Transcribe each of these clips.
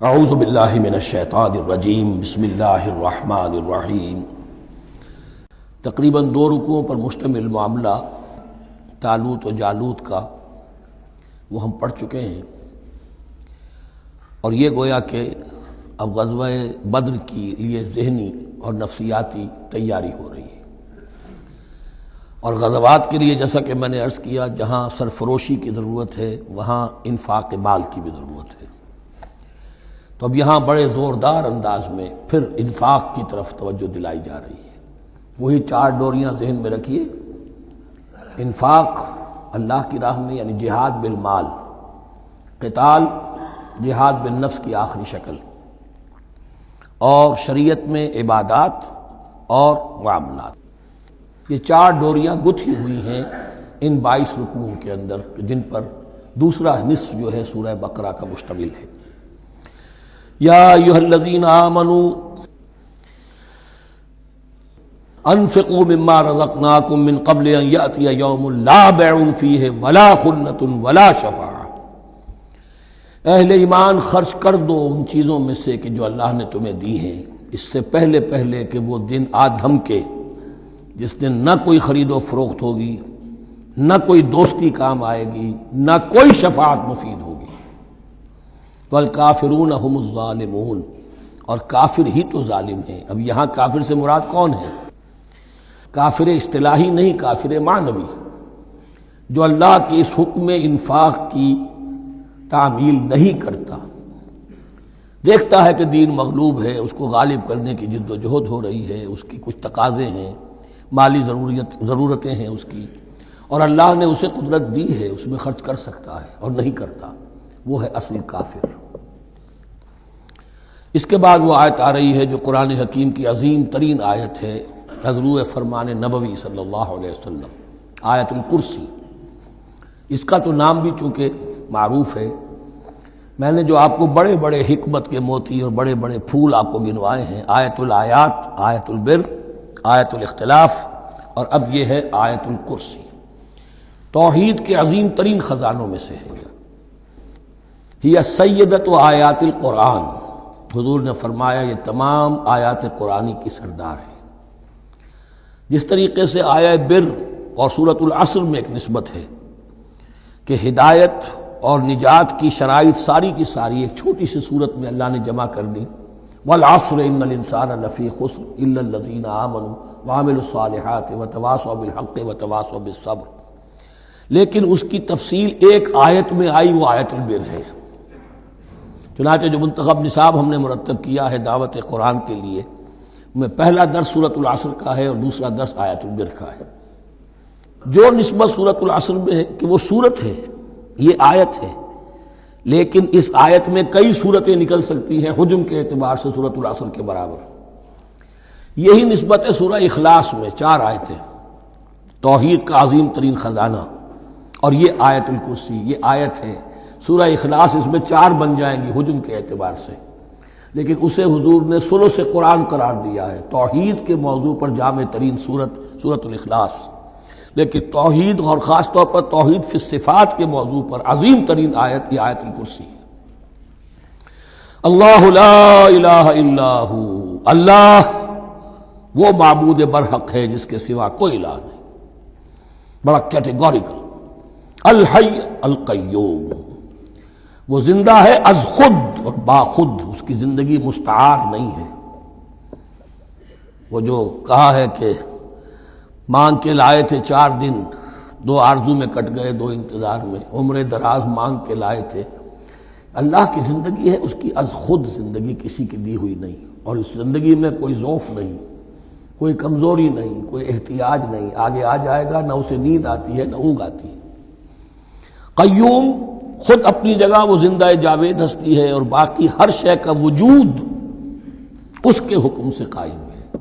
اعوذ باللہ من الشیطان الرجیم بسم اللہ الرحمن الرحیم۔ تقریباً 2 رکوعوں پر مشتمل معاملہ طالوت و جالوت کا وہ ہم پڑھ چکے ہیں، اور یہ گویا کہ اب غزوہ بدر کے لیے ذہنی اور نفسیاتی تیاری ہو رہی ہے، اور غزوات کے لیے جیسا کہ میں نے عرض کیا جہاں سرفروشی کی ضرورت ہے وہاں انفاق مال کی بھی ضرورت ہے، تو اب یہاں بڑے زوردار انداز میں پھر انفاق کی طرف توجہ دلائی جا رہی ہے۔ وہی 4 ڈوریاں ذہن میں رکھیے، انفاق اللہ کی راہ میں یعنی جہاد بالمال، قتال جہاد بالنفس کی آخری شکل، اور شریعت میں عبادات اور معاملات، یہ 4 ڈوریاں گتھی ہوئی ہیں ان 22 رکوعوں کے اندر، جن پر دوسرا نصف جو ہے سورہ بقرہ کا مشتمل ہے۔ یا ایھا الذین آمنوا انفقوا مما رزقناکم من قبل ان یأتی یوم لا بیع فیہ ولا خلۃ ولا شفاعۃ، اہل ایمان خرچ کر دو ان چیزوں میں سے کہ جو اللہ نے تمہیں دی ہیں، اس سے پہلے کہ وہ دن آ دھمکے جس دن نہ کوئی خرید و فروخت ہوگی، نہ کوئی دوستی کام آئے گی، نہ کوئی شفاعت مفید ہوگی۔ والکافرون هم الظالمون، اور کافر ہی تو ظالم ہیں۔ اب یہاں کافر سے مراد کون ہے؟ کافر اصطلاحی نہیں، کافر معنوی، جو اللہ کے اس حکم انفاق کی تعمیل نہیں کرتا، دیکھتا ہے کہ دین مغلوب ہے، اس کو غالب کرنے کی جد و جہد ہو رہی ہے، اس کی کچھ تقاضے ہیں، مالی ضرورتیں ہیں اس کی، اور اللہ نے اسے قدرت دی ہے، اس میں خرچ کر سکتا ہے اور نہیں کرتا، وہ ہے اصل کافر۔ اس کے بعد وہ آیت آ رہی ہے جو قرآن حکیم کی عظیم ترین آیت ہے، حضور فرمان نبوی صلی اللہ علیہ وسلم، آیت الکرسی۔ اس کا تو نام بھی چونکہ معروف ہے، میں نے جو آپ کو بڑے بڑے حکمت کے موتی اور بڑے بڑے پھول آپ کو گنوائے ہیں، آیت الآیات، آیت البر، آیت الاختلاف، اور اب یہ ہے آیت الکرسی، توحید کے عظیم ترین خزانوں میں سے ہے۔ ہی سیدۃ آیات القرآن، حضور نے فرمایا یہ تمام آیات قرآنی کی سردار ہے۔ جس طریقے سے آیہ بر اور سورۃ العصر میں ایک نسبت ہے کہ ہدایت اور نجات کی شرائط ساری کی ساری ایک چھوٹی سی صورت میں اللہ نے جمع کر دی، والعصر ان الانسان لفی خسر الا الذین آمنوا وعملوا الصالحات وتواصوا بالحق وتواصوا بالصبر، لیکن اس کی تفصیل ایک آیت میں آئی، وہ آیت البر ہے۔ چنانچہ جو منتخب نصاب ہم نے مرتب کیا ہے دعوت قرآن کے لیے، میں پہلا درس سورۃ العصر کا ہے اور دوسرا درس آیت البر کا ہے۔ جو نسبت سورۃ العصر میں ہے کہ وہ سورت ہے، یہ آیت ہے، لیکن اس آیت میں کئی سورتیں نکل سکتی ہیں حجم کے اعتبار سے سورۃ العصر کے برابر۔ یہی نسبت ہے سورہ اخلاص میں، 4 آیتیں، توحید کا عظیم ترین خزانہ، اور یہ آیت الکرسی، یہ آیت ہے سورہ اخلاص، اس میں 4 بن جائیں گی حجم کے اعتبار سے، لیکن اسے حضور نے ثلث قرآن قرار دیا ہے، توحید کے موضوع پر جامع ترین سورۃ الاخلاص، لیکن توحید اور خاص طور پر توحید فی الصفات کے موضوع پر عظیم ترین آیت یہ آیت الکرسی ہے۔ اللہ لا الہ الا ہو، اللہ وہ معبود برحق ہے جس کے سوا کوئی الہ نہیں، بڑا کیٹیگوریکل۔ الحی القیوم، وہ زندہ ہے از خود اور با خود، اس کی زندگی مستعار نہیں ہے۔ وہ جو کہا ہے کہ مانگ کے لائے تھے 4 دن، 2 آرزو میں کٹ گئے، 2 انتظار میں، عمر دراز مانگ کے لائے تھے، اللہ کی زندگی ہے، اس کی از خود زندگی، کسی کی دی ہوئی نہیں، اور اس زندگی میں کوئی ضعف نہیں، کوئی کمزوری نہیں، کوئی احتیاج نہیں، آگے آ جائے گا، نہ اسے نیند آتی ہے نہ اونگ آتی ہے۔ قیوم، خود اپنی جگہ وہ زندہ جاوید ہستی ہے، اور باقی ہر شے کا وجود اس کے حکم سے قائم ہے،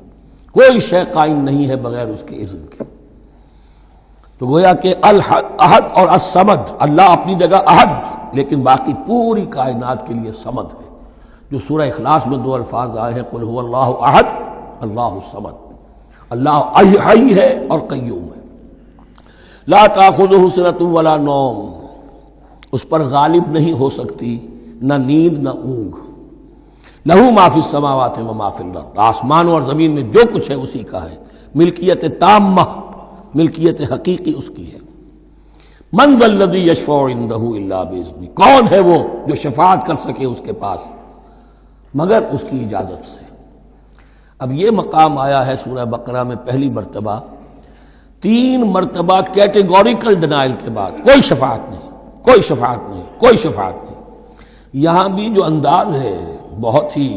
کوئی شے قائم نہیں ہے بغیر اس کے اذن کے۔ تو گویا کہ احد اور الصمد، اللہ اپنی جگہ احد، لیکن باقی پوری کائنات کے لیے صمد ہے، جو سورہ اخلاص میں 2 الفاظ آئے ہیں، قل هو اللہ احد اللہ الصمد، اللہ حی ہے اور قیوم ہے۔ لا تأخذہ سنۃ ولا نوم، اس پر غالب نہیں ہو سکتی نہ نیند نہ اونگ، لہو ما فی السماوات و ما فی الارض، آسمانوں اور زمین میں جو کچھ ہے اسی کا ہے، ملکیت تامہ، ملکیت حقیقی اس کی ہے۔ من ذا الذی یشفع عندہ الا باذنہ، کون ہے وہ جو شفاعت کر سکے اس کے پاس مگر اس کی اجازت سے۔ اب یہ مقام آیا ہے سورہ بقرہ میں پہلی مرتبہ، 3 مرتبہ کیٹیگوریکل ڈینائل کے بعد، کوئی شفاعت نہیں، کوئی شفاعت نہیں، کوئی شفاعت نہیں۔ یہاں بھی جو انداز ہے بہت ہی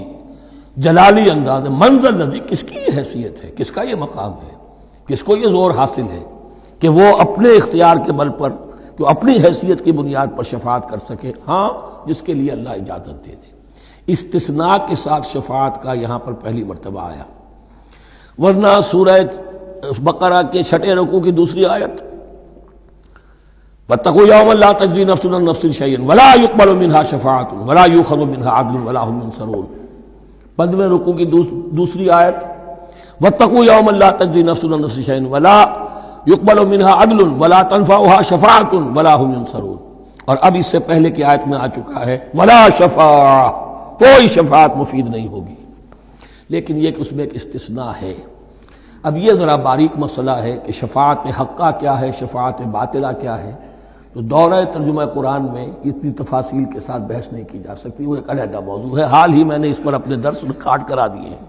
جلالی انداز ہے، منزل الذی، کس کی یہ حیثیت ہے، کس کا یہ مقام ہے، کس کو یہ زور حاصل ہے کہ وہ اپنے اختیار کے بل پر، جو اپنی حیثیت کی بنیاد پر شفاعت کر سکے؟ ہاں، جس کے لیے اللہ اجازت دے دے۔ استثناء کے ساتھ شفاعت کا یہاں پر پہلی مرتبہ آیا، ورنہ سورہ بقرہ کے 6 رکوع کی دوسری آیت وَاتَّقُوا يَوْمًا لَا تَجْزِي نَفْسٌ عَن نَفْسٍ شَيْئًا وَلَا يُقْبَلُ مِنْهَا شَفَاعَةٌ وَلَا يُؤْخَذُ مِنْهَا عَدْلٌ وَلَا هُمْ يُنصَرُونَ۔ 15ویں رکوع کی دوسری آیت وَاتَّقُوا يَوْمًا لَا تَجْزِي نَفْسٌ عَن نَفْسٍ شَيْئًا وَلَا يُقْبَلُ مِنْهَا عَدْلٌ وَلَا تَنفَعُهَا شَفَاعَةٌ وَلَا هُمْ يُنصَرُونَ۔ اور اب اس سے پہلے کی آیت میں آ چکا ہے وَلَا شَفَاعَةٌ، کوئی شفاعت مفید نہیں ہوگی، لیکن یہ کہ اس میں ایک استثناء ہے۔ اب یہ ذرا باریک مسئلہ ہے کہ شفاعت حقہ کیا ہے، شفاعت باطلہ کیا ہے، تو دورہ ترجمہ قرآن میں اتنی تفاصیل کے ساتھ بحث نہیں کی جا سکتی، وہ ایک علیحدہ موضوع ہے۔ حال ہی میں نے اس پر اپنے درس ریکارڈ کرا دیے ہیں۔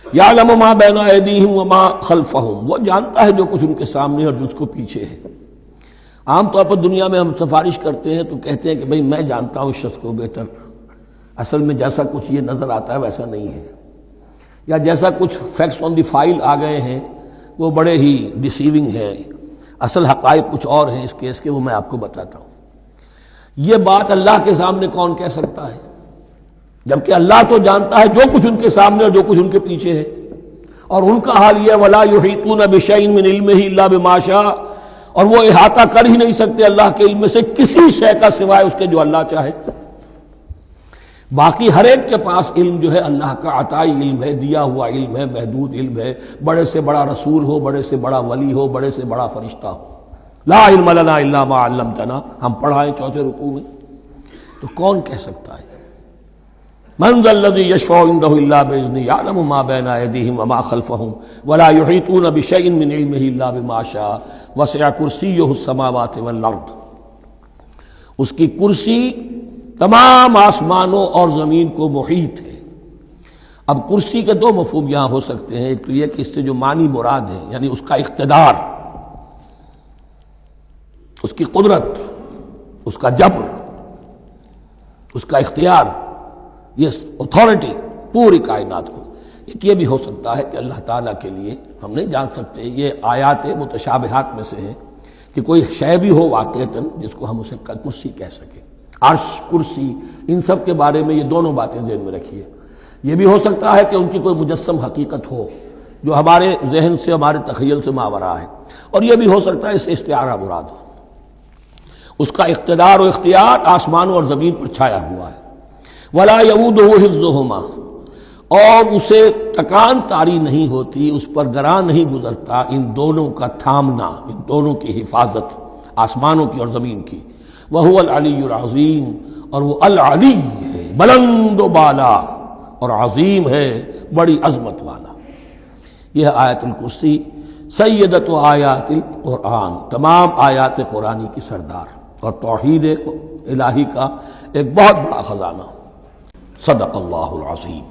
یعلم ما بین ایدیہم وما خلفہم، وہ جانتا ہے جو کچھ ان کے سامنے اور جو اس کو پیچھے ہے۔ عام طور پر دنیا میں ہم سفارش کرتے ہیں تو کہتے ہیں کہ بھئی میں جانتا ہوں اس شخص کو بہتر، اصل میں جیسا کچھ یہ نظر آتا ہے ویسا نہیں ہے، یا جیسا کچھ فیکٹس آن دی فائل آ گئے ہیں وہ بڑے ہی ڈیسیونگ ہیں، اصل حقائق کچھ اور ہیں اس کیس کے، وہ میں آپ کو بتاتا ہوں۔ یہ بات اللہ کے سامنے کون کہہ سکتا ہے، جبکہ اللہ تو جانتا ہے جو کچھ ان کے سامنے اور جو کچھ ان کے پیچھے ہے، اور ان کا حال یہ وَلَا يُحِيطُونَ بِشَيْءٍ مِّنْ عِلْمِهِ إِلَّا بِمَا شَاءَ، اور وہ احاطہ کر ہی نہیں سکتے اللہ کے علم سے کسی شے کا سوائے اس کے جو اللہ چاہے۔ باقی ہر ایک کے پاس علم جو ہے اللہ کا عطائی علم ہے، دیا ہوا علم ہے، محدود علم ہے، بڑے سے بڑا رسول ہو، بڑے سے بڑا ولی ہو، بڑے سے بڑا فرشتہ ہو۔ لا علم لنا الا ما علمتنا، ہم پڑھائیں 4 رکوع میں، تو کون کہہ سکتا ہے؟ من ذا الذی یشفع عندہ الا باذنہ یعلم ما بین ایدیہم وما خلفہم ولا یحیطون بشیء من علمہ الا بما شاء وسع کرسیہ السماوات والارض۔ اس کی کرسی تمام آسمانوں اور زمین کو محیط ہے۔ اب کرسی کے 2 مفہوم یہاں ہو سکتے ہیں، ایک تو یہ کہ اس سے جو معنی مراد ہے یعنی اس کا اقتدار، اس کی قدرت، اس کا جبر، اس کا اختیار، یہ اتھارٹی پوری کائنات کو۔ ایک یہ بھی ہو سکتا ہے کہ اللہ تعالیٰ کے لیے ہم نہیں جان سکتے، یہ آیات متشابہات میں سے ہے کہ کوئی شے بھی ہو واقعتاً جس کو ہم اسے کرسی کہہ سکیں، عرش، کرسی، ان سب کے بارے میں یہ دونوں باتیں ذہن میں رکھیے۔ یہ بھی ہو سکتا ہے کہ ان کی کوئی مجسم حقیقت ہو جو ہمارے ذہن سے، ہمارے تخیل سے ماورا ہے، اور یہ بھی ہو سکتا ہے اس سے استعارہ مراد ہو۔ اس کا اقتدار و اختیار آسمانوں اور زمین پر چھایا ہوا ہے۔ وَلَا يَئُودُهُ حِفْظُهُمَا، اور اسے تکان طاری نہیں ہوتی، اس پر گراں نہیں گزرتا ان دونوں کا تھامنا، ان دونوں کی حفاظت، آسمانوں کی اور زمین کی۔ وَهُوَ الْعَلِيُّ الْعَظِيمُ، اور وہ العلی ہے، بلند و بالا، اور عظیم ہے، بڑی عظمت والا۔ یہ آیت الکرسی سیدۃ آیات القرآن، تمام آیات قرآنی کی سردار، اور توحید الہی کا ایک بہت بڑا خزانہ۔ صدق اللہ العظیم۔